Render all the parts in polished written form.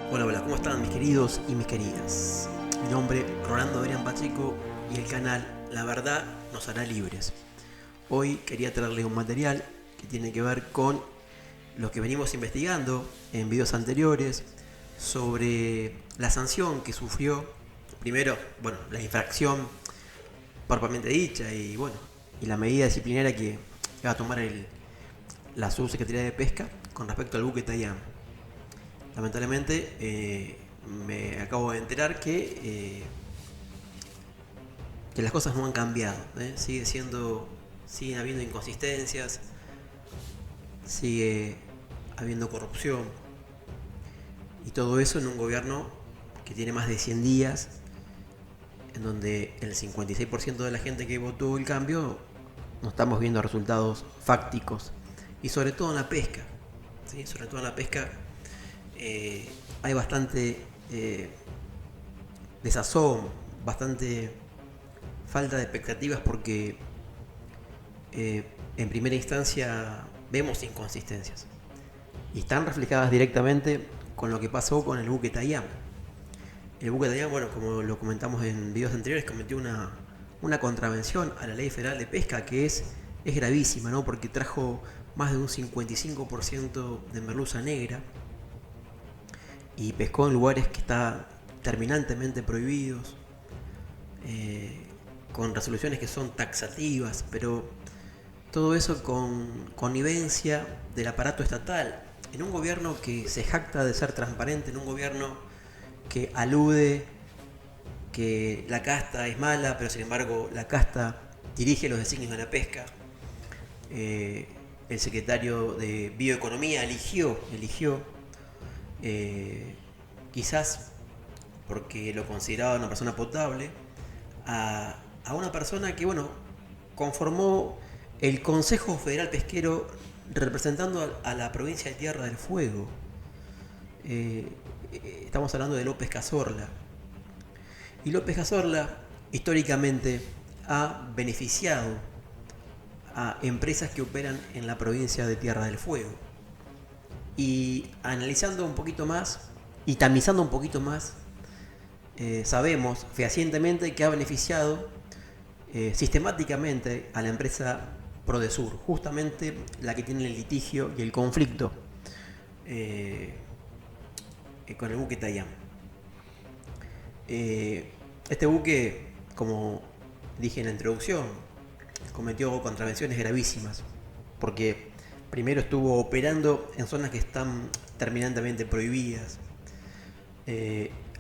Hola, hola, ¿cómo están mis queridos y mis queridas? Mi nombre es Rolando Adrián Pacheco y el canal La Verdad nos hará libres. Hoy quería traerles un material que tiene que ver con lo que venimos investigando en videos anteriores sobre la sanción que sufrió, primero, bueno, la infracción propiamente dicha y la medida disciplinaria que va a tomar la Subsecretaría de Pesca con respecto al buque Tayam. Lamentablemente me acabo de enterar que las cosas no han cambiado. Siguen habiendo inconsistencias, sigue habiendo corrupción y todo eso en un gobierno que tiene más de 100 días, en donde el 56% de la gente que votó el cambio no estamos viendo resultados fácticos, y sobre todo en la pesca. ¿Sí? Sobre todo en la pesca hay bastante desazón, bastante falta de expectativas porque en primera instancia vemos inconsistencias y están reflejadas directamente con lo que pasó con el buque Tayam. El buque Tayam, bueno, como lo comentamos en videos anteriores, cometió una contravención a la Ley Federal de Pesca que es gravísima, ¿no? Porque trajo más de un 55% de merluza negra y pescó en lugares que están terminantemente prohibidos, con resoluciones que son taxativas, pero todo eso con connivencia del aparato estatal, en un gobierno que se jacta de ser transparente, en un gobierno que alude que la casta es mala, pero sin embargo la casta dirige los designios de la pesca. El secretario de Bioeconomía eligió quizás porque lo consideraba una persona potable, a una persona que, bueno, conformó el Consejo Federal Pesquero representando a la provincia de Tierra del Fuego. Eh, Estamos hablando de López Cazorla. Y López Cazorla históricamente ha beneficiado a empresas que operan en la provincia de Tierra del Fuego. Y analizando un poquito más y tamizando un poquito más, sabemos fehacientemente que ha beneficiado sistemáticamente a la empresa Prodesur, justamente la que tiene el litigio y el conflicto eh, con el buque Tayam. Este buque, como dije en la introducción, cometió contravenciones gravísimas, porque primero estuvo operando en zonas que están terminantemente prohibidas.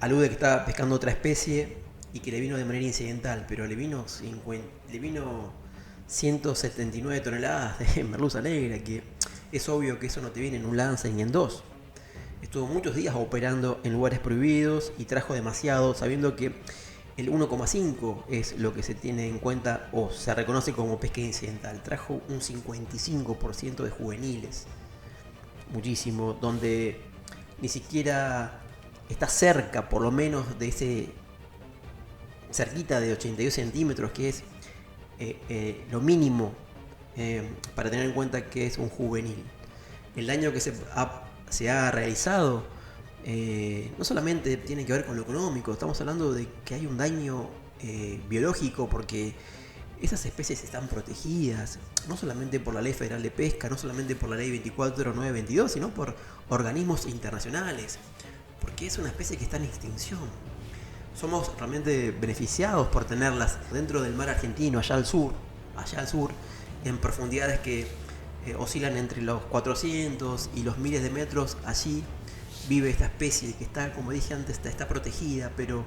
Alude que estaba pescando otra especie y que le vino de manera incidental, pero le vino 179 toneladas de merluza negra, que es obvio que eso no te viene en un lance ni en dos. Estuvo muchos días operando en lugares prohibidos y trajo demasiado, sabiendo que el 1,5 es lo que se tiene en cuenta o se reconoce como pesca incidental. Trajo un 55% de juveniles, muchísimo, donde ni siquiera está cerca, por lo menos, de ese cerquita de 82 centímetros, que es lo mínimo para tener en cuenta que es un juvenil. El daño que se ha realizado no solamente tiene que ver con lo económico, estamos hablando de que hay un daño biológico, porque esas especies están protegidas, no solamente por la Ley Federal de Pesca, no solamente por la Ley 24.922, sino por organismos internacionales, porque es una especie que está en extinción. Somos realmente beneficiados por tenerlas dentro del mar argentino, allá al sur, en profundidades que oscilan entre los 400 y los miles de metros. Allí vive esta especie que está, como dije antes, está protegida, pero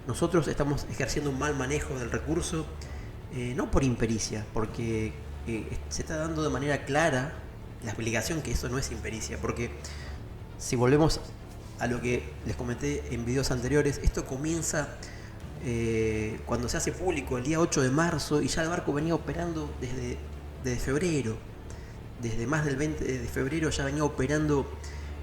nosotros estamos ejerciendo un mal manejo del recurso, no por impericia, porque se está dando de manera clara la explicación que eso no es impericia, porque si volvemos a lo que les comenté en videos anteriores, esto comienza cuando se hace público el día 8 de marzo y ya el barco venía operando desde febrero. Desde más del 20 de febrero ya venía operando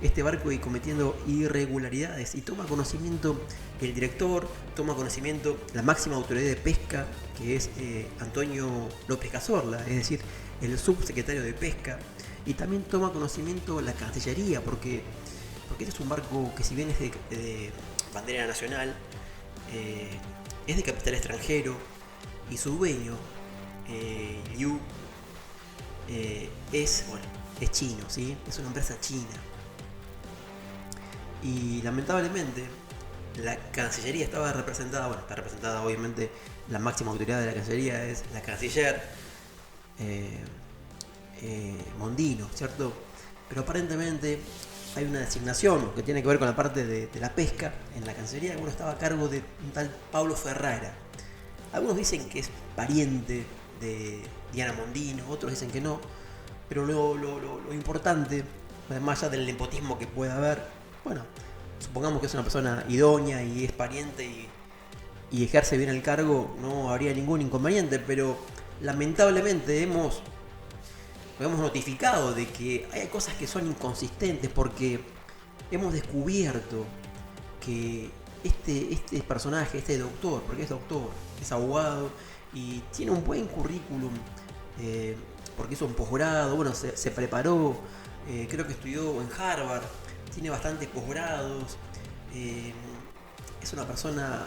este barco y cometiendo irregularidades. Y toma conocimiento el director, toma conocimiento la máxima autoridad de pesca, que es Antonio López Cazorla, es decir, el subsecretario de Pesca. Y también toma conocimiento la Cancillería, porque Porque este es un barco que, si bien es de bandera nacional, es de capital extranjero, y su dueño, Liu, es chino, ¿sí? Es una empresa china. Y lamentablemente la Cancillería estaba representada, está representada obviamente, la máxima autoridad de la Cancillería es la canciller Mondino, ¿cierto? Pero aparentemente hay una designación que tiene que ver con la parte de la pesca en la Cancillería, que estaba a cargo de un tal Paulo Ferrara. Algunos dicen que es pariente de Diana Mondino, otros dicen que no, pero lo importante, más allá del nepotismo que pueda haber, supongamos que es una persona idónea y es pariente y ejerce bien el cargo, no habría ningún inconveniente, pero lamentablemente hemos notificado de que hay cosas que son inconsistentes, porque hemos descubierto que este personaje, este doctor, porque es doctor, es abogado y tiene un buen currículum, porque hizo un posgrado, se preparó, creo que estudió en Harvard, tiene bastantes posgrados, es una persona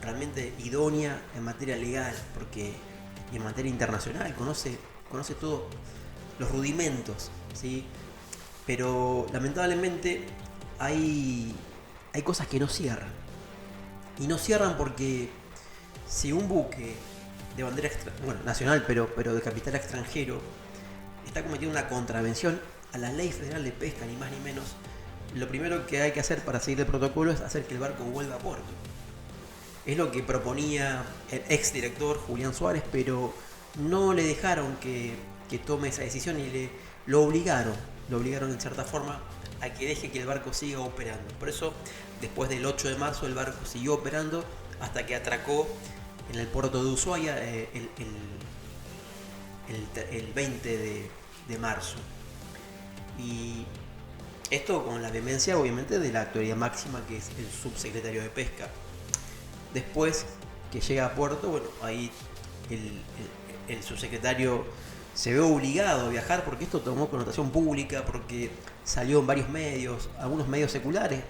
realmente idónea en materia legal, y en materia internacional conoce todos los rudimentos, ¿sí? Pero lamentablemente hay cosas que no cierran. Y no cierran porque si un buque de bandera nacional, pero de capital extranjero, está cometiendo una contravención a la Ley Federal de Pesca, ni más ni menos, lo primero que hay que hacer para seguir el protocolo es hacer que el barco vuelva a puerto. Es lo que proponía el exdirector Julián Suárez, pero no le dejaron que tome esa decisión y lo obligaron en cierta forma a que deje que el barco siga operando. Por eso, después del 8 de marzo, el barco siguió operando hasta que atracó en el puerto de Ushuaia el 20 de marzo. Y esto con la vehemencia, obviamente, de la autoridad máxima, que es el subsecretario de Pesca. Después que llega a puerto, ahí el subsecretario se ve obligado a viajar, porque esto tomó connotación pública, porque salió en varios medios, algunos medios seculares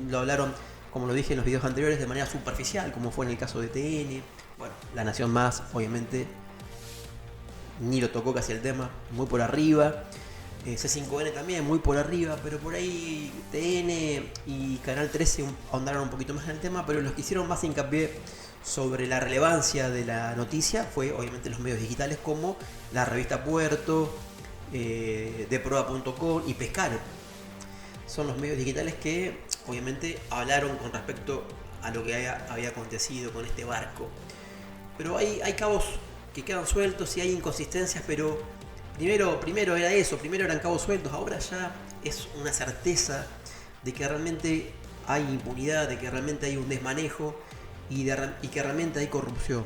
lo hablaron, como lo dije en los videos anteriores, de manera superficial, como fue en el caso de TN. La Nación Más, obviamente, ni lo tocó casi el tema, muy por arriba. C5N también, muy por arriba, pero por ahí TN y Canal 13 ahondaron un poquito más en el tema, pero los que hicieron más hincapié sobre la relevancia de la noticia fue obviamente los medios digitales, como la revista Puerto, Deproa.com y Pescare. Son los medios digitales que obviamente hablaron con respecto a lo que había acontecido con este barco. Pero hay cabos que quedan sueltos y hay inconsistencias, pero primero era eso, primero eran cabos sueltos, ahora ya es una certeza de que realmente hay impunidad, de que realmente hay un desmanejo y que realmente hay corrupción.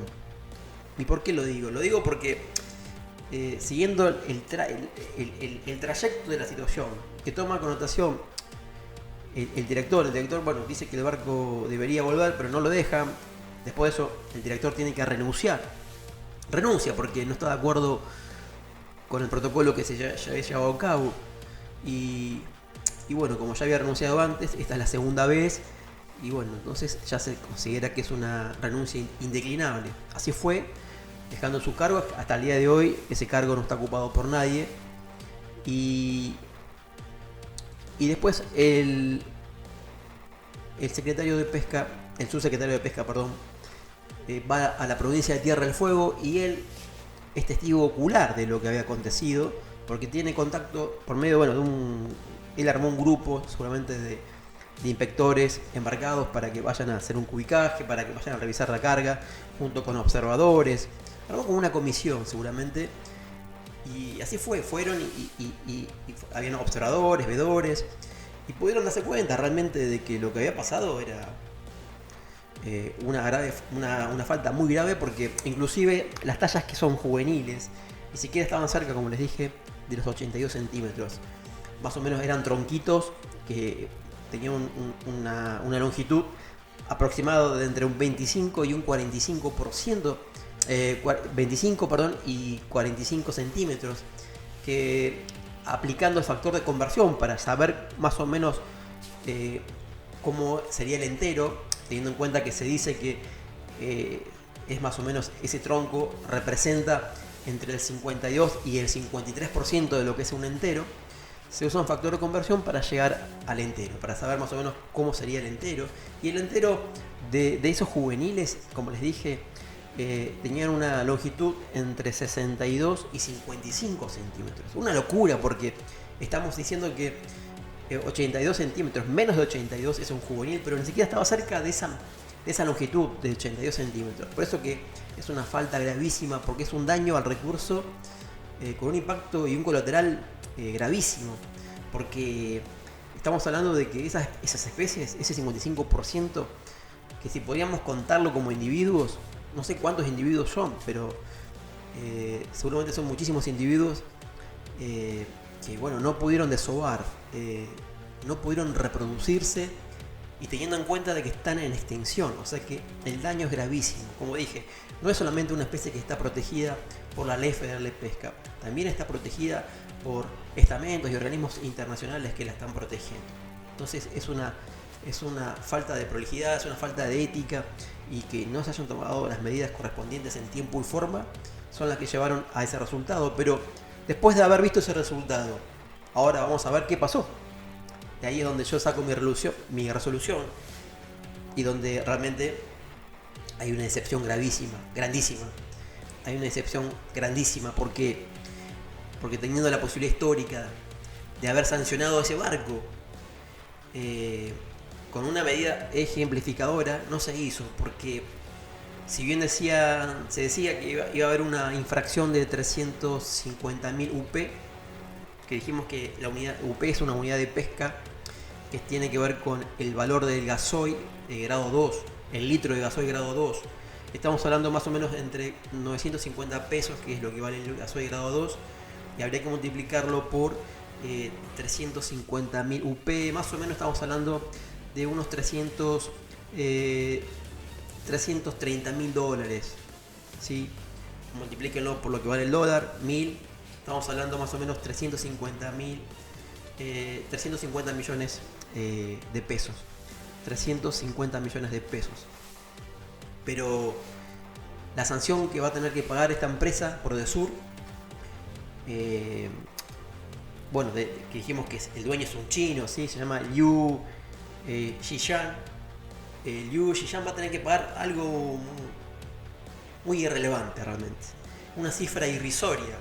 ¿Y por qué lo digo? Lo digo porque siguiendo el trayecto de la situación, que toma connotación el director, dice que el barco debería volver, pero no lo deja. Después de eso, el director tiene que renuncia porque no está de acuerdo con el protocolo que se había llevado a cabo. Y como ya había renunciado antes, esta es la segunda vez. Y entonces ya se considera que es una renuncia indeclinable. Así fue, dejando su cargo. Hasta el día de hoy ese cargo no está ocupado por nadie. Y después el subsecretario de pesca, va a la provincia de Tierra del Fuego, y él es testigo ocular de lo que había acontecido, porque tiene contacto por medio él armó un grupo seguramente de inspectores embarcados para que vayan a hacer un cubicaje, para que vayan a revisar la carga junto con observadores, armó como una comisión seguramente. Y así fueron y habían observadores, vedores, y pudieron darse cuenta realmente de que lo que había pasado era una falta muy grave, porque inclusive las tallas que son juveniles ni siquiera estaban cerca, como les dije, de los 82 centímetros. Más o menos eran tronquitos que tenían una longitud aproximada de entre un 25 y un 45%, 25 y 45 centímetros, que aplicando el factor de conversión para saber más o menos cómo sería el entero, teniendo en cuenta que se dice que es más o menos ese tronco representa entre el 52 y el 53% de lo que es un entero. Se usa un factor de conversión para llegar al entero, para saber más o menos cómo sería el entero. Y el entero de esos juveniles, como les dije, tenían una longitud entre 62 y 55 centímetros. Una locura, porque estamos diciendo que 82 centímetros, menos de 82 es un juvenil, pero ni siquiera estaba cerca de esa longitud de 82 centímetros. Por eso que es una falta gravísima, porque es un daño al recurso con un impacto y un colateral gravísimo, porque estamos hablando de que esas especies, ese 55%, que si podríamos contarlo como individuos, no sé cuántos individuos son, pero seguramente son muchísimos individuos que bueno, no pudieron desovar, no pudieron reproducirse, y teniendo en cuenta de que están en extinción, o sea que el daño es gravísimo. Como dije, no es solamente una especie que está protegida por la Ley Federal de Pesca, también está protegida por estamentos y organismos internacionales que la están protegiendo. Entonces es una falta de prolijidad, es una falta de ética, y que no se hayan tomado las medidas correspondientes en tiempo y forma son las que llevaron a ese resultado. Pero después de haber visto ese resultado, ahora vamos a ver qué pasó. De ahí es donde yo saco mi resolución, y donde realmente hay una decepción gravísima, grandísima. Hay una decepción grandísima porque teniendo la posibilidad histórica de haber sancionado a ese barco con una medida ejemplificadora, no se hizo, porque si bien se decía que iba a haber una infracción de 350.000 UP, que dijimos que la unidad UP es una unidad de pesca que tiene que ver con el valor del gasoil de grado 2, el litro de gasoil grado 2. Estamos hablando más o menos entre 950 pesos, que es lo que vale el gasoil grado 2, y habría que multiplicarlo por 350.000 UP, más o menos estamos hablando de unos 330.000 dólares, ¿sí? Multiplíquenlo por lo que vale el dólar, 1000, estamos hablando más o menos 350 millones de pesos. 350 millones de pesos. Pero la sanción que va a tener que pagar esta empresa, Prodesur, bueno, que dijimos que el dueño es un chino, ¿sí? Se llama Liu Xiyan. Liu Xiyan va a tener que pagar algo muy irrelevante realmente. Una cifra irrisoria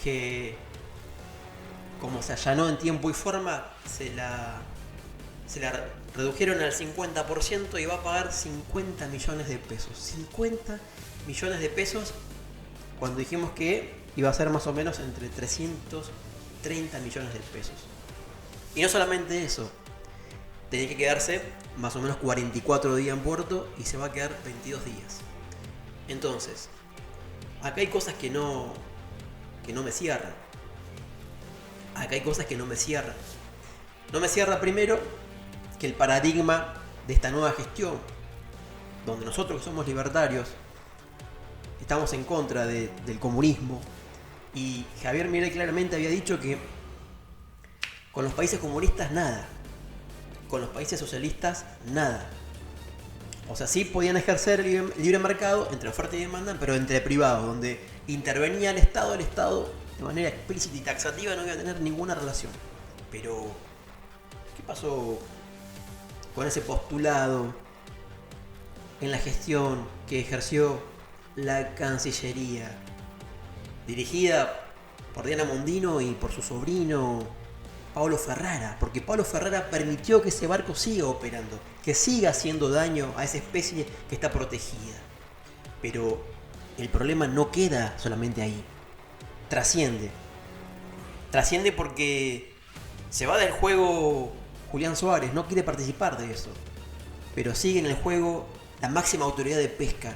que, como se allanó en tiempo y forma, se la redujeron al 50% y va a pagar 50 millones de pesos. 50 millones de pesos, cuando dijimos que iba a ser más o menos entre 330 millones de pesos. Y no solamente eso, tenía que quedarse más o menos 44 días en puerto y se va a quedar 22 días. Entonces, acá hay cosas que no me cierran. Acá hay cosas que no me cierran. No me cierra primero que el paradigma de esta nueva gestión, donde nosotros que somos libertarios estamos en contra del comunismo, y Javier Milei claramente había dicho que con los países comunistas nada, con los países socialistas nada. O sea, sí podían ejercer el libre mercado entre oferta y demanda, pero entre privados, donde intervenía el Estado de manera explícita y taxativa no iba a tener ninguna relación. Pero, ¿qué pasó con ese postulado en la gestión que ejerció la Cancillería, dirigida por Diana Mondino y por su sobrino Pablo Ferrara? Porque Pablo Ferrara permitió que ese barco siga operando, que siga haciendo daño a esa especie que está protegida. Pero el problema no queda solamente ahí, trasciende porque se va del juego Julián Suárez, no quiere participar de eso, pero sigue en el juego la máxima autoridad de pesca,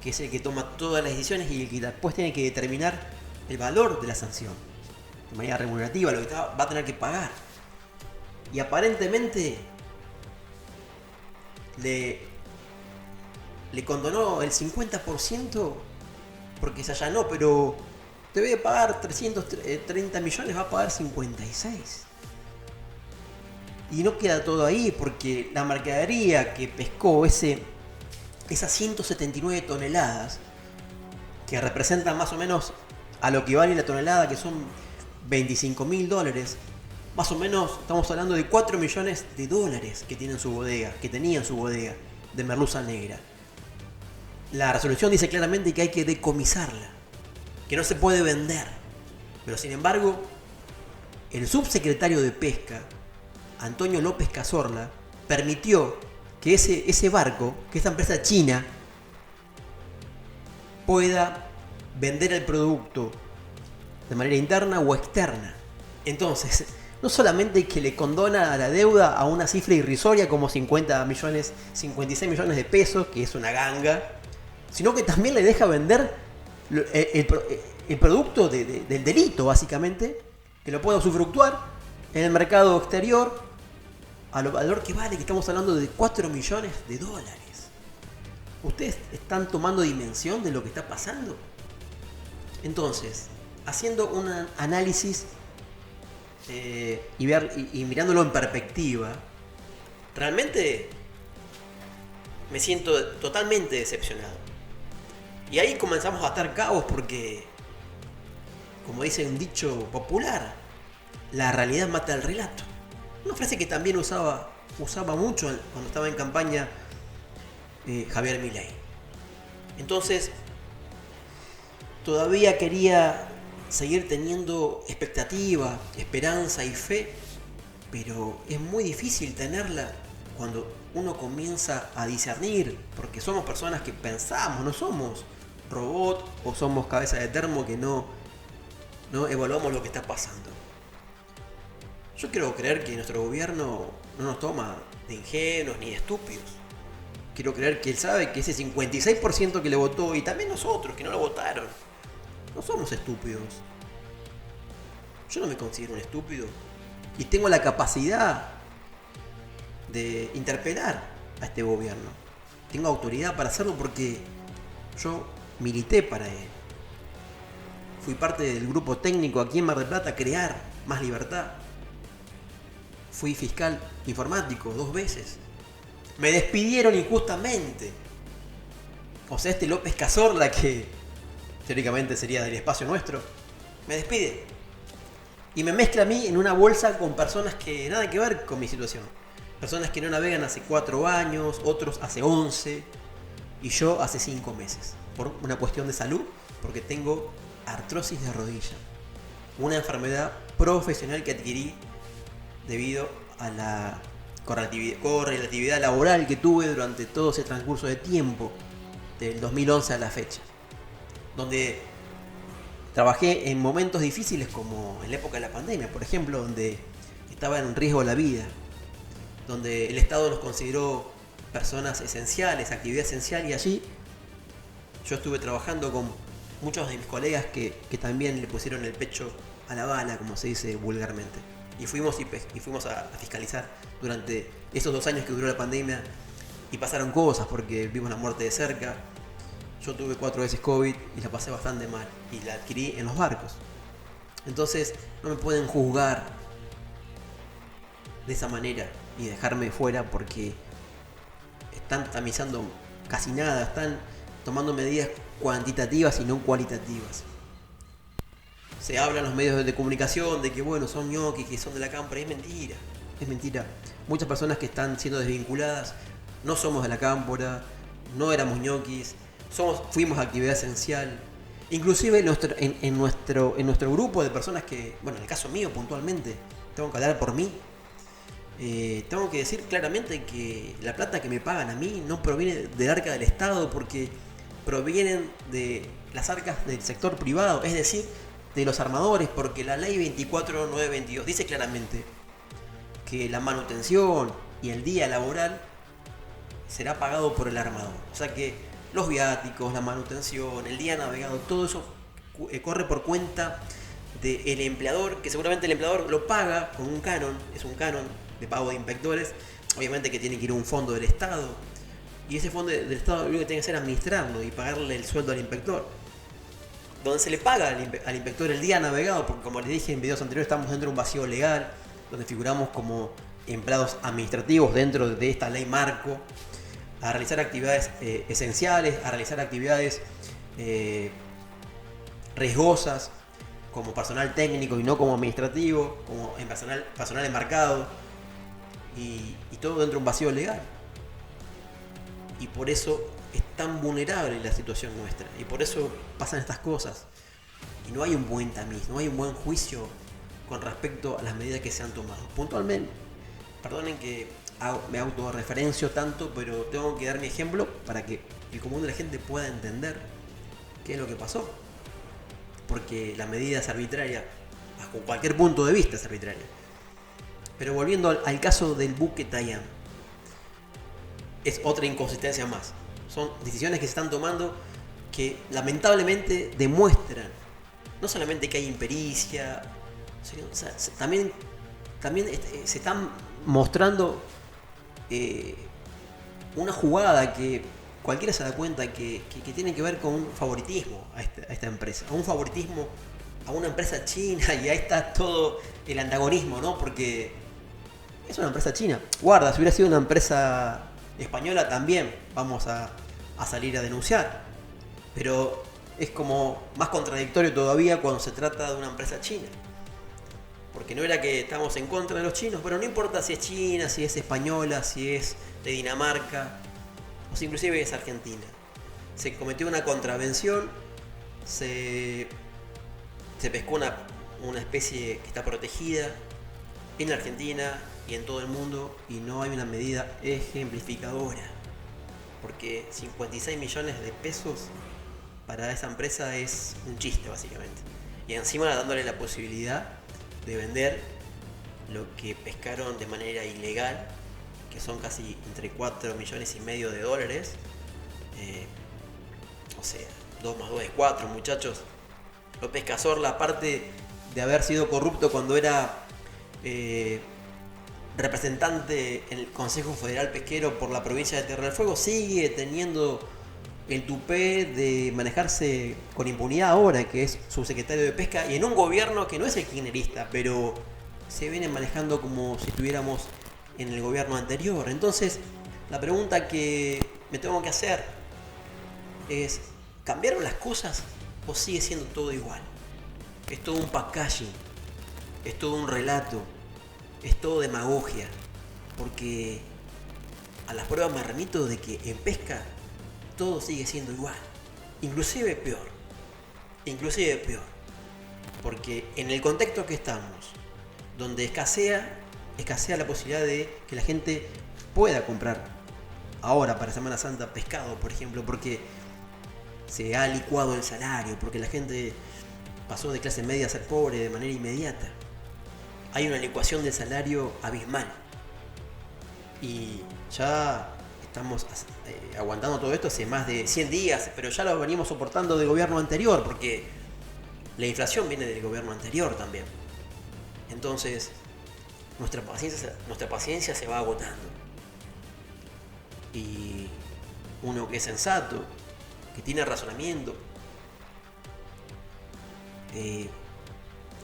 que es el que toma todas las decisiones y el que después tiene que determinar el valor de la sanción de manera remunerativa, lo que va a tener que pagar. Y aparentemente le condonó el 50% porque se allanó, pero te voy a pagar 330 millones, va a pagar 56. Y no queda todo ahí, porque la mercadería que pescó esas 179 toneladas, que representan más o menos a lo que vale la tonelada, que son $25.000, más o menos estamos hablando de $4 millones que tiene en su bodega, que tenía en su bodega de merluza negra. La resolución dice claramente que hay que decomisarla, que no se puede vender. Pero sin embargo, el subsecretario de Pesca, Antonio López Cazorla, permitió que ese barco, que esta empresa china, pueda vender el producto de manera interna o externa. Entonces, no solamente que le condona la deuda a una cifra irrisoria como 56 millones de pesos, que es una ganga, sino que también le deja vender el producto del delito, básicamente, que lo pueda usufructuar en el mercado exterior al valor que vale, que estamos hablando de $4 millones. ¿Ustedes están tomando dimensión de lo que está pasando? Entonces, haciendo un análisis y mirándolo en perspectiva, realmente me siento totalmente decepcionado. Y ahí comenzamos a atar cabos porque, como dice un dicho popular, la realidad mata el relato. Una frase que también usaba mucho cuando estaba en campaña Javier Milei. Entonces, todavía quería seguir teniendo expectativa, esperanza y fe, pero es muy difícil tenerla cuando uno comienza a discernir, porque somos personas que pensamos, no somos robots o somos cabeza de termo que no evaluamos lo que está pasando. Yo quiero creer que nuestro gobierno no nos toma de ingenuos ni de estúpidos. Quiero creer que él sabe que ese 56% que le votó, y también nosotros que no lo votaron, no somos estúpidos. Yo no me considero un estúpido y tengo la capacidad de interpelar a este gobierno. Tengo autoridad para hacerlo porque yo milité para él. Fui parte del grupo técnico aquí en Mar del Plata, Crear Más Libertad. Fui fiscal informático 2 veces. Me despidieron injustamente. O sea, este López Cazorla, que teóricamente sería del espacio nuestro, me despide. Y me mezcla a mí en una bolsa con personas que nada que ver con mi situación. Personas que no navegan hace 4 años, otros hace 11, y yo hace 5 meses. Por una cuestión de salud, porque tengo artrosis de rodilla. Una enfermedad profesional que adquirí debido a la correlatividad laboral que tuve durante todo ese transcurso de tiempo, del 2011 a la fecha. Donde trabajé en momentos difíciles como en la época de la pandemia, por ejemplo, donde estaba en riesgo la vida, donde el Estado nos consideró personas esenciales, actividad esencial, y allí yo estuve trabajando con muchos de mis colegas que también le pusieron el pecho a la bala, como se dice vulgarmente. Y fuimos a fiscalizar durante esos 2 años que duró la pandemia, y pasaron cosas porque vimos la muerte de cerca. Yo tuve 4 veces COVID y la pasé bastante mal, y la adquirí en los barcos. Entonces no me pueden juzgar de esa manera y dejarme fuera porque están tamizando casi nada, están tomando medidas cuantitativas y no cualitativas. Se habla en los medios de comunicación de que bueno, son ñoquis, que son de la cámpora. Es mentira. Muchas personas que están siendo desvinculadas no somos de la cámpora, no éramos ñoquis, fuimos actividad esencial. Inclusive en nuestro grupo de personas que, bueno, en el caso mío puntualmente, tengo que hablar por mí. Tengo que decir claramente que la plata que me pagan a mí no proviene del arca del Estado, porque provienen de las arcas del sector privado, es decir, de los armadores, porque la ley 24922 dice claramente que la manutención y el día laboral será pagado por el armador. O sea que los viáticos, la manutención, el día navegado, todo eso corre por cuenta del empleador, que seguramente el empleador lo paga con un canon, es un canon de pago de inspectores, obviamente que tiene que ir a un fondo del Estado, y ese fondo del Estado lo único que tiene que hacer es administrarlo y pagarle el sueldo al inspector, donde se le paga al inspector el día navegado, porque como les dije en videos anteriores, estamos dentro de un vacío legal, donde figuramos como empleados administrativos dentro de esta ley marco a realizar actividades esenciales, a realizar actividades riesgosas como personal técnico y no como administrativo, como en personal enmarcado, y todo dentro de un vacío legal. Y por eso es tan vulnerable la situación nuestra, y por eso pasan estas cosas. Y no hay un buen tamiz, no hay un buen juicio con respecto a las medidas que se han tomado. Puntualmente, perdonen que me autorreferencio tanto, pero tengo que dar mi ejemplo para que el común de la gente pueda entender qué es lo que pasó. Porque la medida es arbitraria, bajo cualquier punto de vista es arbitraria. Pero volviendo al caso del buque Tayán, es otra inconsistencia más. Son decisiones que se están tomando que lamentablemente demuestran no solamente que hay impericia, sino, o sea, también se están mostrando una jugada que cualquiera se da cuenta que tiene que ver con un favoritismo a esta empresa, a un favoritismo a una empresa china, y ahí está todo el antagonismo, ¿no? Porque es una empresa china. Guarda, si hubiera sido una empresa española también vamos a salir a denunciar. Pero es como más contradictorio todavía cuando se trata de una empresa china. Porque no era que estamos en contra de los chinos, pero no importa si es china, si es española, si es de Dinamarca, o si inclusive es argentina. Se cometió una contravención, se pescó una especie que está protegida en la Argentina y en todo el mundo, y no hay una medida ejemplificadora. Porque 56 millones de pesos para esa empresa es un chiste, básicamente. Y encima dándole la posibilidad de vender lo que pescaron de manera ilegal, que son casi entre 4 millones y medio de dólares. O sea, 2 más 2 es 4, muchachos. López Cazorla, aparte de haber sido corrupto cuando era representante en el Consejo Federal Pesquero por la provincia de Tierra del Fuego, sigue teniendo el tupé de manejarse con impunidad ahora, que es subsecretario de Pesca, y en un gobierno que no es el kirchnerista, pero se viene manejando como si estuviéramos en el gobierno anterior. Entonces, la pregunta que me tengo que hacer es, ¿cambiaron las cosas o sigue siendo todo igual? Es todo un packaging, es todo un relato, es todo demagogia, porque a las pruebas me remito de que en pesca todo sigue siendo igual, inclusive peor, porque en el contexto que estamos, donde escasea la posibilidad de que la gente pueda comprar ahora para Semana Santa pescado, por ejemplo, porque se ha licuado el salario, porque la gente pasó de clase media a ser pobre de manera inmediata. Hay una licuación del salario abismal. Y ya estamos aguantando todo esto hace más de 100 días, pero ya lo venimos soportando del gobierno anterior, porque la inflación viene del gobierno anterior también. Entonces, nuestra paciencia se va agotando. Y uno que es sensato, que tiene razonamiento,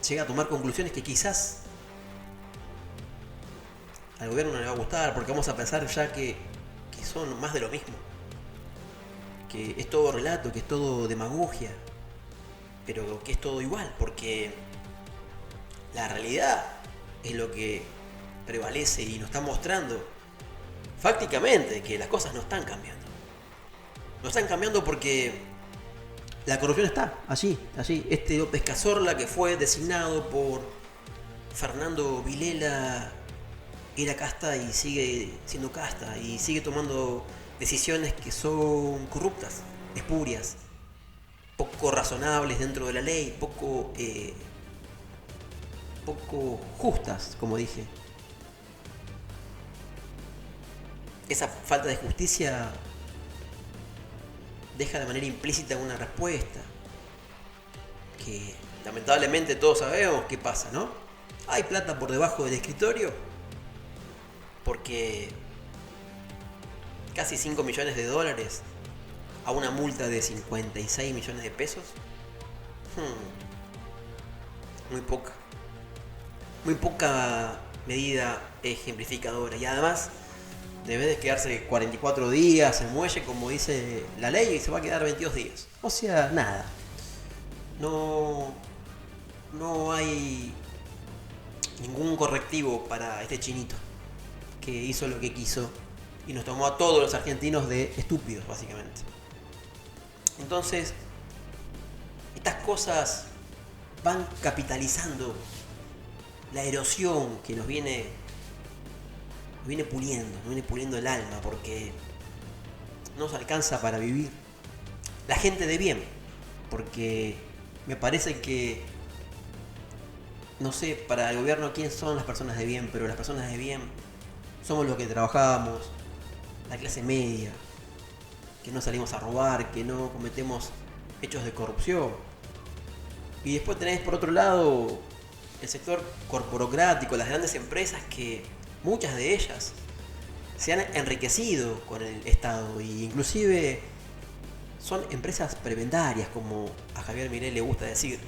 llega a tomar conclusiones que quizás al gobierno no le va a gustar, porque vamos a pensar ya que son más de lo mismo, que es todo relato, que es todo demagogia, pero que es todo igual, porque la realidad es lo que prevalece y nos está mostrando fácticamente que las cosas no están cambiando. No están cambiando porque la corrupción está allí. Este López Cazorla, que fue designado por Fernando Vilela, era casta y sigue siendo casta y sigue tomando decisiones que son corruptas, espurias, poco razonables dentro de la ley, poco justas, como dije. Esa falta de justicia deja de manera implícita una respuesta que lamentablemente todos sabemos qué pasa, ¿no? Hay plata por debajo del escritorio porque casi 5 millones de dólares a una multa de 56 millones de pesos. Muy poca medida ejemplificadora. Y además, debe de quedarse 44 días en muelle, como dice la ley, y se va a quedar 22 días. O sea, nada. No, no hay ningún correctivo para este chinito que hizo lo que quiso y nos tomó a todos los argentinos de estúpidos, básicamente. Entonces, estas cosas van capitalizando la erosión que nos viene puliendo el alma, porque no nos alcanza para vivir. La gente de bien, porque me parece que, no sé para el gobierno quiénes son las personas de bien, pero las personas de bien somos los que trabajamos, la clase media, que no salimos a robar, que no cometemos hechos de corrupción. Y después tenés por otro lado el sector corporocrático, las grandes empresas que muchas de ellas se han enriquecido con el Estado e inclusive son empresas prebendarias, como a Javier Milei le gusta decir.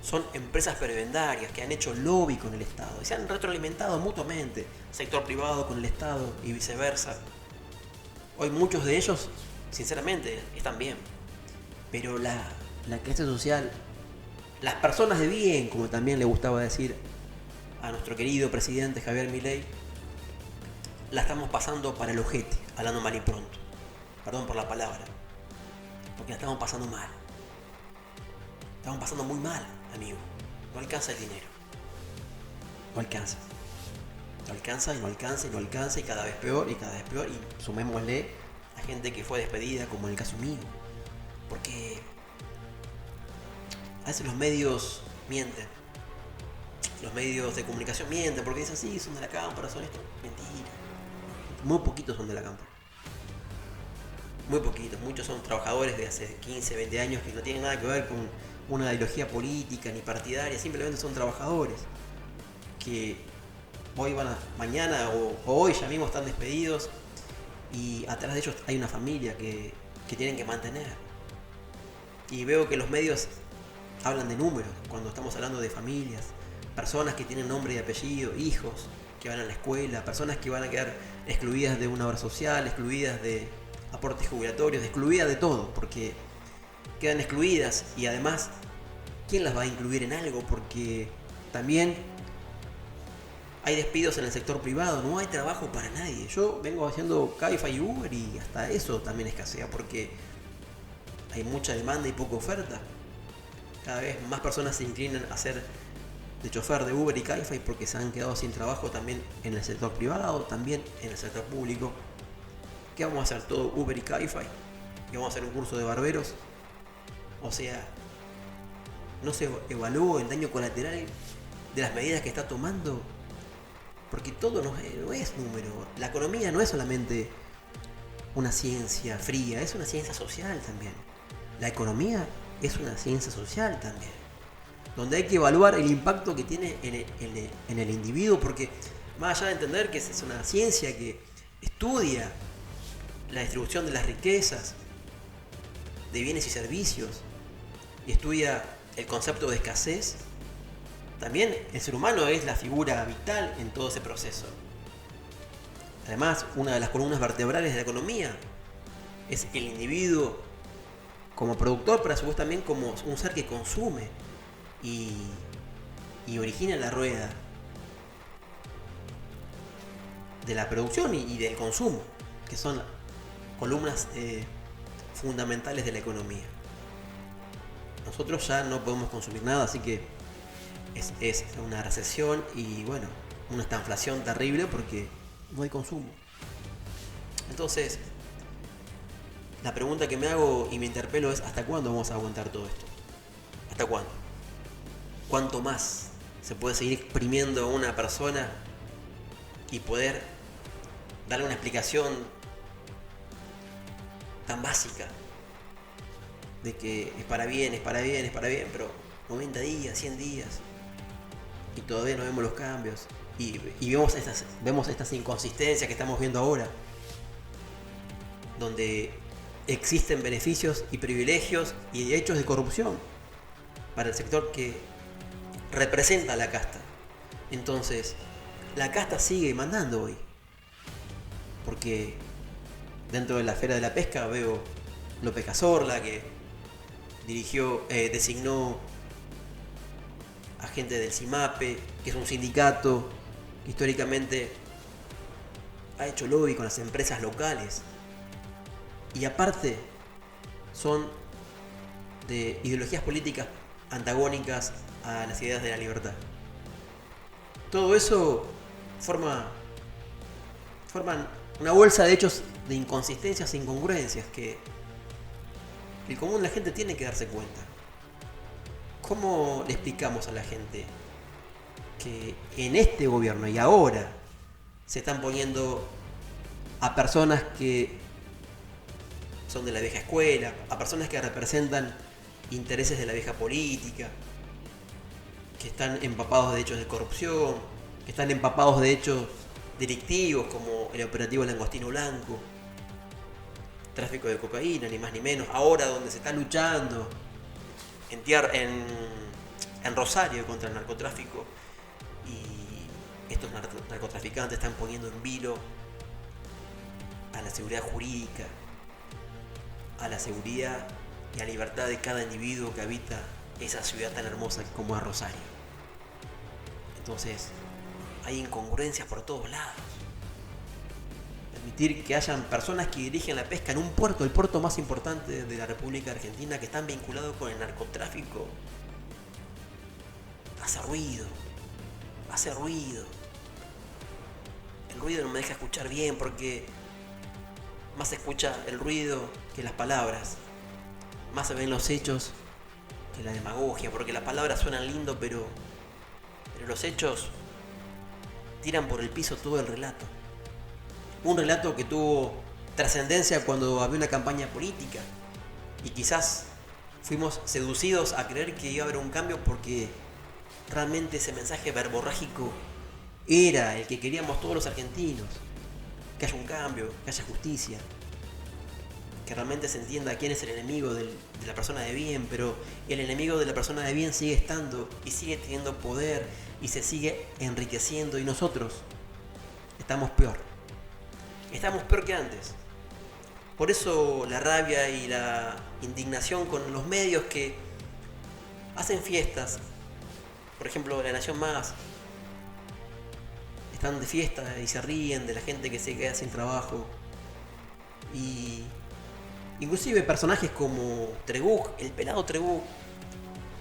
Son empresas prebendarias que han hecho lobby con el Estado y se han retroalimentado mutuamente, sector privado con el Estado y viceversa. Hoy muchos de ellos, sinceramente, están bien, pero la clase social, las personas de bien, como también le gustaba decir a nuestro querido presidente Javier Milei, la estamos pasando para el ojete, hablando mal y pronto. Perdón por la palabra, porque la estamos pasando mal. Estamos pasando muy mal, amigo. No alcanza el dinero. No alcanza. No alcanza y no alcanza y no alcanza y cada vez peor y cada vez peor. Y sumémosle a gente que fue despedida, como en el caso mío. Porque a veces los medios mienten. Los medios de comunicación mienten porque dicen, sí, son de la cámpora, son esto. Mentira. Muy poquitos son de la cámpora. Muy poquitos. Muchos son trabajadores de hace 15, 20 años que no tienen nada que ver con una ideología política ni partidaria. Simplemente son trabajadores que hoy mañana o hoy ya mismo están despedidos y atrás de ellos hay una familia que tienen que mantener. Y veo que los medios hablan de números cuando estamos hablando de familias, personas que tienen nombre y apellido, hijos que van a la escuela, personas que van a quedar excluidas de una obra social, excluidas de aportes jubilatorios, excluidas de todo, porque quedan excluidas y además, ¿quién las va a incluir en algo? Porque también hay despidos en el sector privado, no hay trabajo para nadie. Yo vengo haciendo Cabify y Uber y hasta eso también escasea porque hay mucha demanda y poca oferta. Cada vez más personas se inclinan a ser de chofer de Uber y Cabify porque se han quedado sin trabajo también en el sector privado, también en el sector público. ¿Qué vamos a hacer? ¿Todo Uber y Cabify? ¿Y vamos a hacer un curso de barberos? O sea, no se evaluó el daño colateral de las medidas que está tomando. Porque todo no es número. La economía no es solamente una ciencia fría, es una ciencia social también. La economía es una ciencia social también. Donde hay que evaluar el impacto que tiene en el individuo, porque más allá de entender que es una ciencia que estudia la distribución de las riquezas, de bienes y servicios, y estudia el concepto de escasez, también el ser humano es la figura vital en todo ese proceso. Además, una de las columnas vertebrales de la economía es el individuo como productor, pero a su vez también como un ser que consume y origina la rueda de la producción y del consumo, que son columnas fundamentales de la economía. Nosotros ya no podemos consumir nada, así que es una recesión y bueno, una estanflación terrible porque no hay consumo. Entonces, la pregunta que me hago y me interpelo es ¿hasta cuándo vamos a aguantar todo esto? ¿Hasta cuándo? ¿Cuánto más se puede seguir exprimiendo a una persona y poder darle una explicación tan básica de que es para bien, pero 90 días, 100 días y todavía no vemos los cambios y vemos estas inconsistencias que estamos viendo ahora, donde existen beneficios y privilegios y hechos de corrupción para el sector que representa a la casta. Entonces, la casta sigue mandando hoy. Porque dentro de la esfera de la pesca veo López Cazorla, que designó a gente del CIMAPE, que es un sindicato que históricamente ha hecho lobby con las empresas locales. Y aparte son de ideologías políticas antagónicas a las ideas de la libertad. Todo eso forman una bolsa de hechos de inconsistencias e incongruencias que el común de la gente tiene que darse cuenta. ¿Cómo le explicamos a la gente que en este gobierno y ahora se están poniendo a personas que son de la vieja escuela, a personas que representan intereses de la vieja política, que están empapados de hechos de corrupción, que están empapados de hechos delictivos como el operativo Langostino Blanco, tráfico de cocaína, ni más ni menos, ahora donde se está luchando en Rosario contra el narcotráfico y estos narcotraficantes están poniendo en vilo a la seguridad jurídica, a la seguridad y a la libertad de cada individuo que habita esa ciudad tan hermosa como es Rosario. Entonces, hay incongruencias por todos lados. Permitir que hayan personas que dirigen la pesca en un puerto, el puerto más importante de la República Argentina, que están vinculados con el narcotráfico, hace ruido. El ruido no me deja escuchar bien porque más se escucha el ruido que las palabras. Más se ven los hechos que la demagogia, porque las palabras suenan lindo, pero los hechos tiran por el piso todo el relato. Un relato que tuvo trascendencia cuando había una campaña política y quizás fuimos seducidos a creer que iba a haber un cambio porque realmente ese mensaje verborrágico era el que queríamos todos los argentinos, que haya un cambio, que haya justicia, que realmente se entienda quién es el enemigo de la persona de bien, pero el enemigo de la persona de bien sigue estando y sigue teniendo poder y se sigue enriqueciendo y nosotros estamos peor que antes. Por eso la rabia y la indignación con los medios que hacen fiestas, por ejemplo La Nación Más, están de fiesta y se ríen de la gente que se queda sin trabajo, y inclusive personajes como Trebuch, el pelado Trebuch,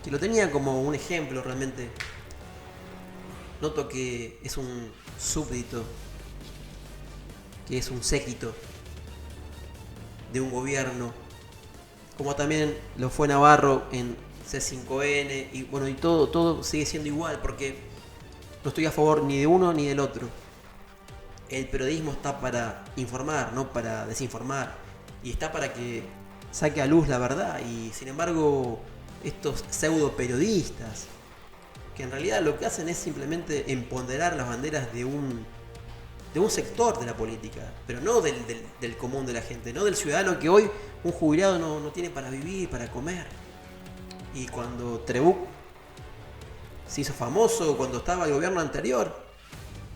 que lo tenía como un ejemplo realmente. Noto que es un súbdito, que es un séquito de un gobierno, como también lo fue Navarro en C5N, y bueno, y todo sigue siendo igual, porque no estoy a favor ni de uno ni del otro. El periodismo está para informar, no para desinformar, y está para que saque a luz la verdad, y sin embargo estos pseudo periodistas, que en realidad lo que hacen es simplemente empoderar las banderas de un sector de la política, pero no del común de la gente, no del ciudadano que hoy un jubilado no tiene para vivir, para comer. Y cuando Trebuch se hizo famoso, cuando estaba el gobierno anterior,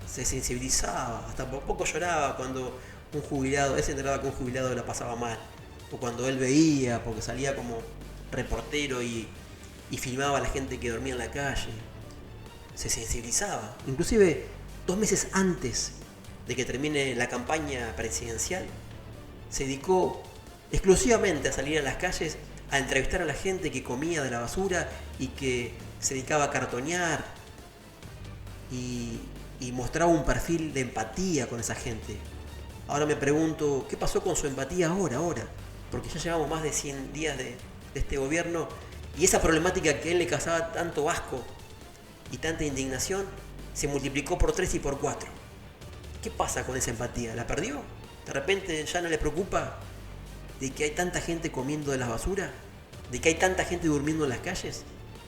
se sensibilizaba, hasta por poco lloraba cuando él se enteraba que un jubilado la pasaba mal, o cuando él veía, porque salía como reportero y filmaba a la gente que dormía en la calle, se sensibilizaba. Inclusive 2 meses antes de que termine la campaña presidencial, se dedicó exclusivamente a salir a las calles a entrevistar a la gente que comía de la basura y que se dedicaba a cartonear y mostraba un perfil de empatía con esa gente. Ahora me pregunto, ¿qué pasó con su empatía ahora? Porque ya llevamos más de 100 días de este gobierno y esa problemática que a él le causaba tanto asco y tanta indignación se multiplicó por 3 y por 4. ¿Qué pasa con esa empatía? ¿La perdió? ¿De repente ya no le preocupa de que hay tanta gente comiendo de la basura? ¿De que hay tanta gente durmiendo en las calles?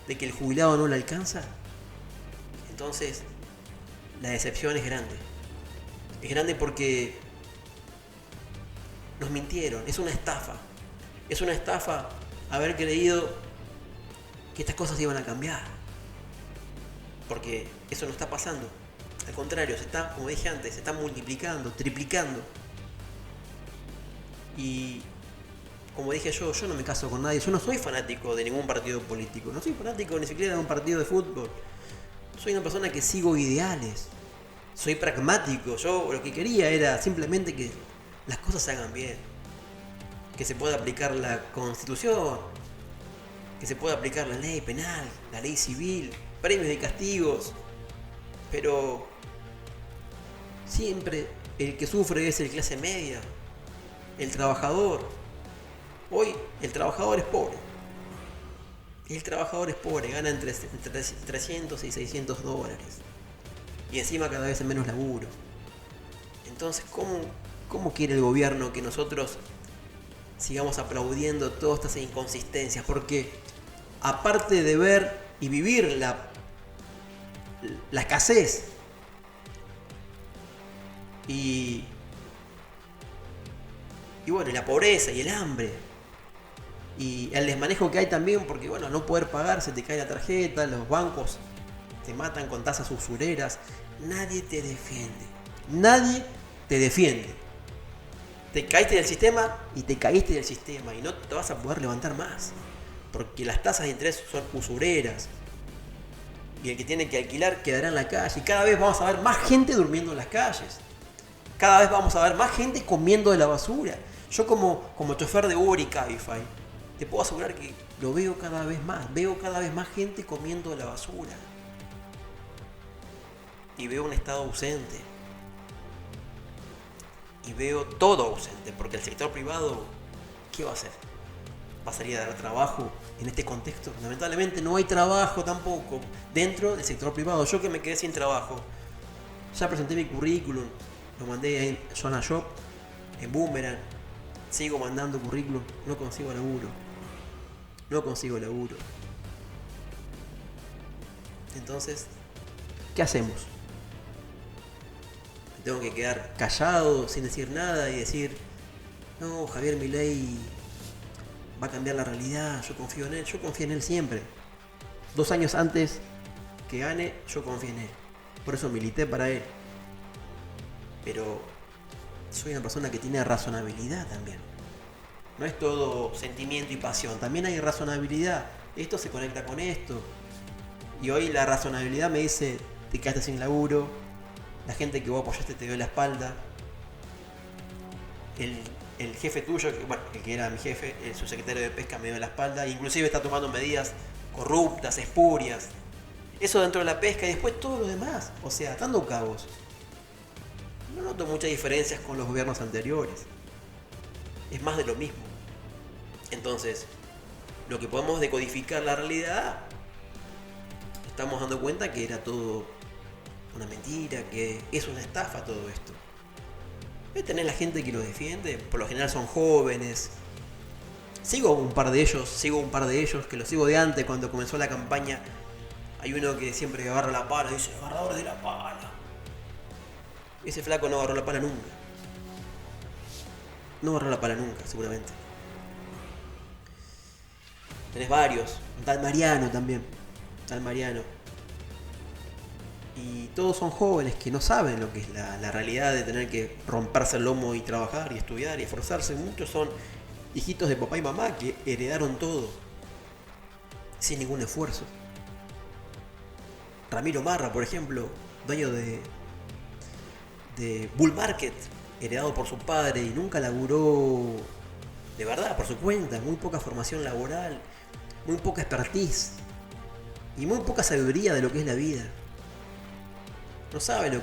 ¿De que el jubilado no le alcanza? Entonces, la decepción es grande. Es grande porque nos mintieron. Es una estafa. Es una estafa haber creído que estas cosas iban a cambiar. Porque eso no está pasando. Al contrario, se está, como dije antes, se está multiplicando, triplicando. Y como dije yo no me caso con nadie. Yo no soy fanático de ningún partido político. No soy fanático ni siquiera de un partido de fútbol. Soy una persona que sigo ideales. Soy pragmático. Yo lo que quería era simplemente que las cosas se hagan bien. Que se pueda aplicar la Constitución. Que se pueda aplicar la ley penal, la ley civil, premios y castigos. Pero siempre el que sufre es el clase media, el trabajador. Hoy el trabajador es pobre. El trabajador es pobre, gana entre 300 y 600 dólares. Y encima cada vez en menos laburo. Entonces, ¿cómo quiere el gobierno que nosotros sigamos aplaudiendo todas estas inconsistencias? Porque aparte de ver y vivir la escasez y bueno, la pobreza y el hambre y el desmanejo que hay también, porque bueno, al no poder pagar se te cae la tarjeta, los bancos te matan con tasas usureras, nadie te defiende. Nadie te defiende. Te caíste del sistema y te caíste del sistema y no te vas a poder levantar más, porque las tasas de interés son usureras. Y el que tiene que alquilar quedará en la calle. Y cada vez vamos a ver más gente durmiendo en las calles. Cada vez vamos a ver más gente comiendo de la basura. Yo como chofer de Uber y Cabify, te puedo asegurar que lo veo cada vez más. Veo cada vez más gente comiendo de la basura. Y veo un Estado ausente. Y veo todo ausente. Porque el sector privado, ¿qué va a hacer? ¿Va a salir a dar trabajo en este contexto? Lamentablemente no hay trabajo tampoco dentro del sector privado. Yo que me quedé sin trabajo, ya presenté mi currículum, lo mandé en Zona Job, en Boomerang, sigo mandando currículum, no consigo laburo. Entonces, ¿qué hacemos? ¿Me tengo que quedar callado sin decir nada y decir, no, Javier Milei va a cambiar la realidad, yo confío en él? Yo confío en él siempre. 2 años antes que gane, yo confié en él. Por eso milité para él. Pero soy una persona que tiene razonabilidad también. No es todo sentimiento y pasión, también hay razonabilidad. Esto se conecta con esto. Y hoy la razonabilidad me dice, te quedaste sin laburo, la gente que vos apoyaste te dio la espalda. El jefe tuyo, el que era mi jefe, el subsecretario de Pesca, me dio la espalda, inclusive está tomando medidas corruptas, espurias. Eso dentro de la pesca y después todo lo demás. O sea, atando cabos. No noto muchas diferencias con los gobiernos anteriores. Es más de lo mismo. Entonces, lo que podemos decodificar la realidad, estamos dando cuenta que era todo una mentira, que es una estafa todo esto. Tenés la gente que lo defiende, por lo general son jóvenes. Sigo un par de ellos, que los sigo de antes, cuando comenzó la campaña. Hay uno que siempre agarra la pala, dice, agarrador de la pala. Ese flaco no agarró la pala nunca. No agarró la pala nunca, seguramente. Tenés varios, un tal Mariano también, y todos son jóvenes que no saben lo que es la realidad de tener que romperse el lomo y trabajar y estudiar y esforzarse. Muchos son hijitos de papá y mamá que heredaron todo sin ningún esfuerzo. Ramiro Marra, por ejemplo, dueño de Bull Market, heredado por su padre y nunca laburó de verdad por su cuenta. Muy poca formación laboral, muy poca expertise y muy poca sabiduría de lo que es la vida. No sabe lo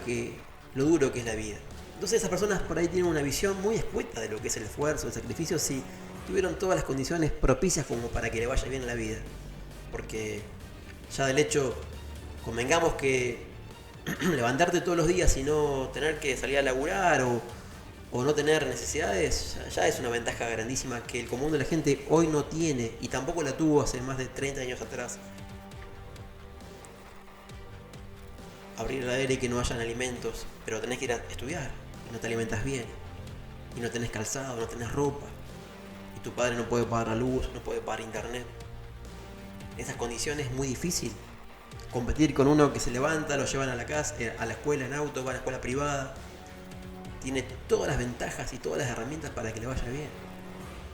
duro que es la vida. Entonces esas personas por ahí tienen una visión muy escueta de lo que es el esfuerzo, el sacrificio, si tuvieron todas las condiciones propicias como para que le vaya bien en la vida. Porque ya del hecho, convengamos que levantarte todos los días y no tener que salir a laburar o no tener necesidades, ya es una ventaja grandísima que el común de la gente hoy no tiene y tampoco la tuvo hace más de 30 años atrás. Abrir la heladera y que no hayan alimentos, pero tenés que ir a estudiar y no te alimentas bien, y no tenés calzado, no tenés ropa, y tu padre no puede pagar la luz, no puede pagar internet. En esas condiciones es muy difícil competir con uno que se levanta, lo llevan a la casa, a la escuela en auto, va a la escuela privada. Tiene todas las ventajas y todas las herramientas para que le vaya bien.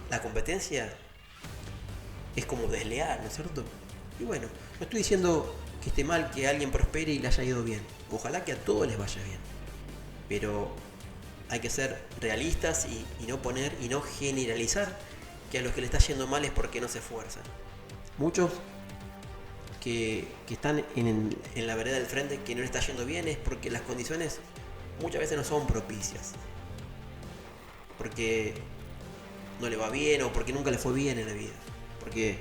La competencia es como desleal, ¿no es cierto? Y bueno, no estoy diciendo que esté mal que alguien prospere y le haya ido bien. Ojalá que a todos les vaya bien. Pero hay que ser realistas y no poner y no generalizar que a los que le está yendo mal es porque no se esfuerzan. Muchos que están en la vereda del frente que no le está yendo bien es porque las condiciones muchas veces no son propicias. Porque no le va bien o porque nunca le fue bien en la vida. Porque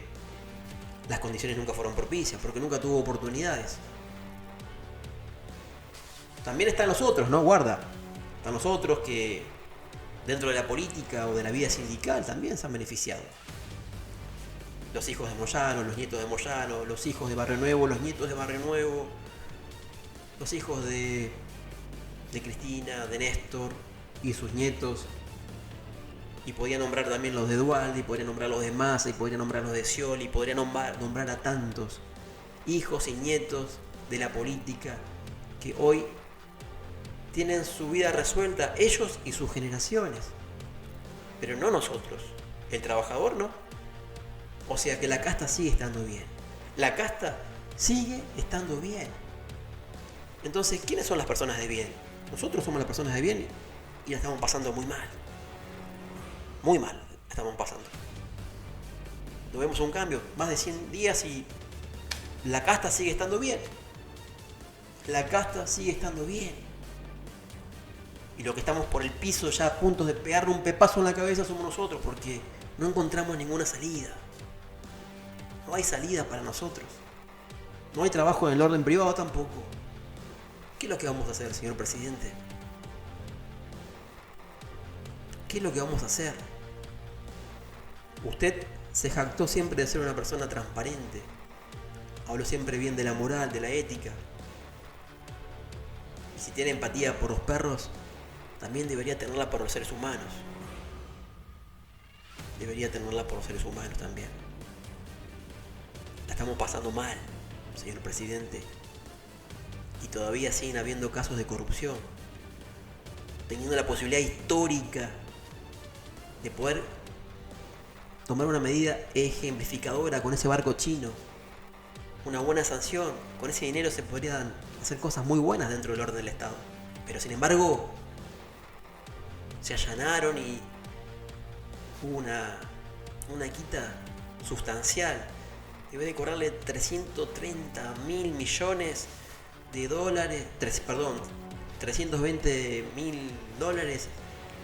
las condiciones nunca fueron propicias, porque nunca tuvo oportunidades. También están los otros, ¿no? Guarda. Están los otros que dentro de la política o de la vida sindical también se han beneficiado. Los hijos de Moyano, los nietos de Moyano, los hijos de Barrio Nuevo, los nietos de Barrio Nuevo, los hijos de Cristina, de Néstor y sus nietos. Y podría nombrar también los de Dualde, y podría nombrar los de Massa, y podría nombrar los de Scioli, y podría nombrar a tantos hijos y nietos de la política que hoy tienen su vida resuelta, ellos y sus generaciones. Pero no nosotros, el trabajador no. O sea que la casta sigue estando bien. La casta sigue estando bien. Entonces, ¿quiénes son las personas de bien? Nosotros somos las personas de bien y la estamos pasando muy mal. Muy mal la estamos pasando. No vemos un cambio. Más de 100 días y la casta sigue estando bien. La casta sigue estando bien. Y los que estamos por el piso ya a punto de pegarle un pepazo en la cabeza somos nosotros porque no encontramos ninguna salida. No hay salida para nosotros. No hay trabajo en el orden privado tampoco. ¿Qué es lo que vamos a hacer, señor presidente? ¿Qué es lo que vamos a hacer? Usted se jactó siempre de ser una persona transparente. Habló siempre bien de la moral, de la ética. Y si tiene empatía por los perros, también debería tenerla por los seres humanos. Debería tenerla por los seres humanos también. La estamos pasando mal, señor presidente. Y todavía siguen habiendo casos de corrupción. Teniendo la posibilidad histórica de poder tomar una medida ejemplificadora con ese barco chino. Una buena sanción. Con ese dinero se podrían hacer cosas muy buenas dentro del orden del Estado. Pero sin embargo, se allanaron y hubo una quita sustancial. Debe de cobrarle 330.000 millones de dólares, 320.000 dólares.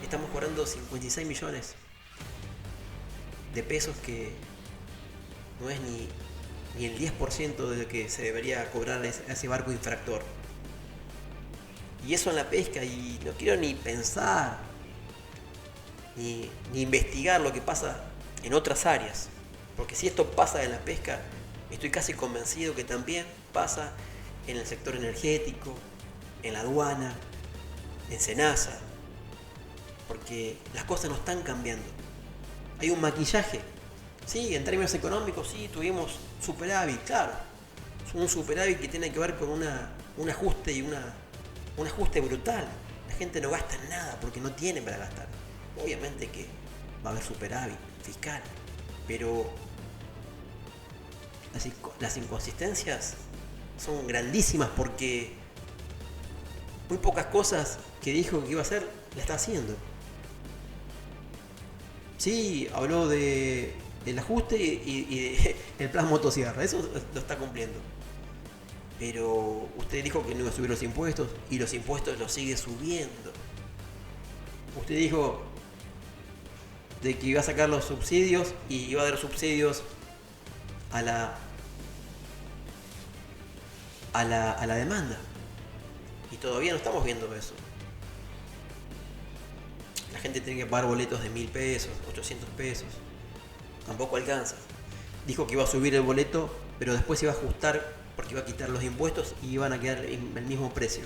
Estamos cobrando 56 millones de pesos, que no es ni el 10% de lo que se debería cobrar a ese barco infractor. Y eso en la pesca, y no quiero ni pensar ni investigar lo que pasa en otras áreas, porque si esto pasa en la pesca, estoy casi convencido que también pasa en el sector energético, en la aduana, en Senasa, porque las cosas no están cambiando. Hay un maquillaje. Sí, en términos económicos sí tuvimos superávit, claro. Un superávit que tiene que ver con un ajuste y un ajuste brutal. La gente no gasta nada porque no tiene para gastar. Obviamente que va a haber superávit fiscal, pero las inconsistencias son grandísimas porque muy pocas cosas que dijo que iba a hacer la está haciendo. Sí, habló del ajuste y del plan motosierra, eso lo está cumpliendo. Pero usted dijo que no iba a subir los impuestos y los impuestos los sigue subiendo. Usted dijo de que iba a sacar los subsidios y iba a dar subsidios a la demanda. Y todavía no estamos viendo eso. La gente tiene que pagar boletos de 1.000 pesos, 800 pesos. Tampoco alcanza. Dijo que iba a subir el boleto, pero después iba a ajustar porque iba a quitar los impuestos y iban a quedar en el mismo precio.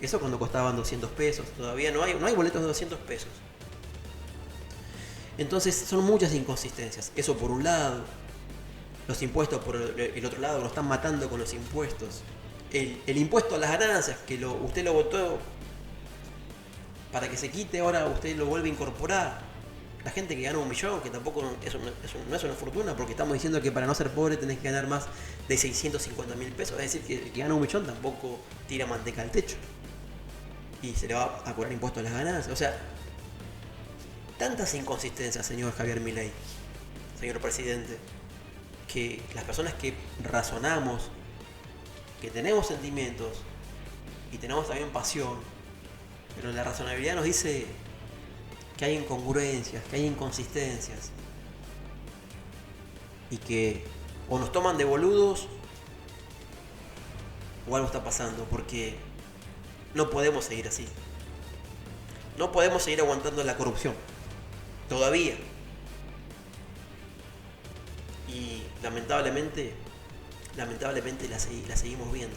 Eso cuando costaban 200 pesos. Todavía no hay boletos de 200 pesos. Entonces son muchas inconsistencias. Eso por un lado. Los impuestos por el otro lado lo están matando con los impuestos. El impuesto a las ganancias, que usted lo votó para que se quite, ahora usted lo vuelve a incorporar. La gente que gana 1 millón, que tampoco no es una fortuna, porque estamos diciendo que para no ser pobre tenés que ganar más de 650.000 pesos. Es decir, que el que gana 1 millón tampoco tira manteca al techo. Y se le va a cobrar impuesto a las ganancias. O sea, tantas inconsistencias, señor Javier Milei, señor presidente, que las personas que razonamos, que tenemos sentimientos y tenemos también pasión, pero la razonabilidad nos dice que hay incongruencias, que hay inconsistencias y que o nos toman de boludos o algo está pasando, porque no podemos seguir así. No podemos seguir aguantando la corrupción todavía. Y lamentablemente la seguimos viendo.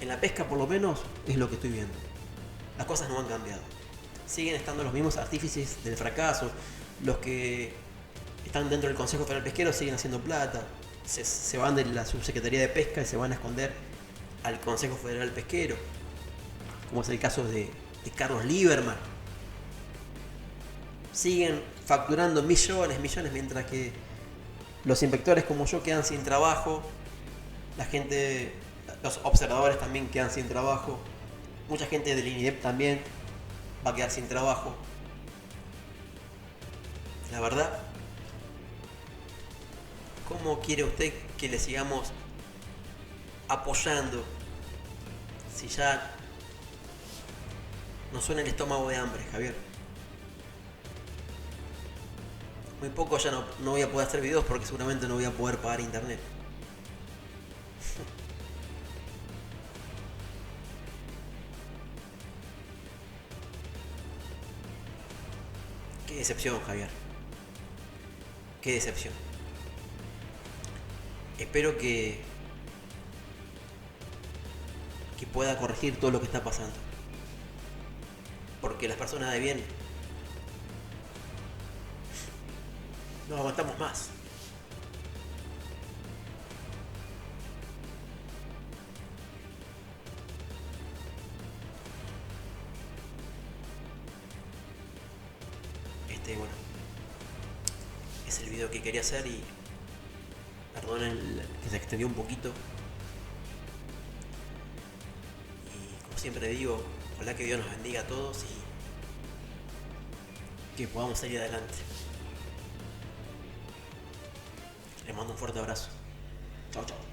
En la pesca por lo menos es lo que estoy viendo. Las cosas no han cambiado. Siguen estando los mismos artífices del fracaso. Los que están dentro del Consejo Federal Pesquero siguen haciendo plata. Se van de la Subsecretaría de Pesca y se van a esconder al Consejo Federal Pesquero. Como es el caso de Carlos Lieberman. Siguen facturando millones, mientras que los inspectores como yo quedan sin trabajo. La gente, los observadores también quedan sin trabajo. Mucha gente del INIDEP también va a quedar sin trabajo. La verdad, ¿cómo quiere usted que le sigamos apoyando si ya nos suena el estómago de hambre, Javier? Muy poco ya no voy a poder hacer videos porque seguramente no voy a poder pagar internet. Qué decepción, Javier. Qué decepción. Espero que pueda corregir todo lo que está pasando. Porque las personas de bien no aguantamos más. Bueno, es el video que quería hacer y perdonen que se extendió un poquito. Y como siempre digo, ojalá que Dios nos bendiga a todos y que podamos salir adelante. Les mando un fuerte abrazo. Chao, chao.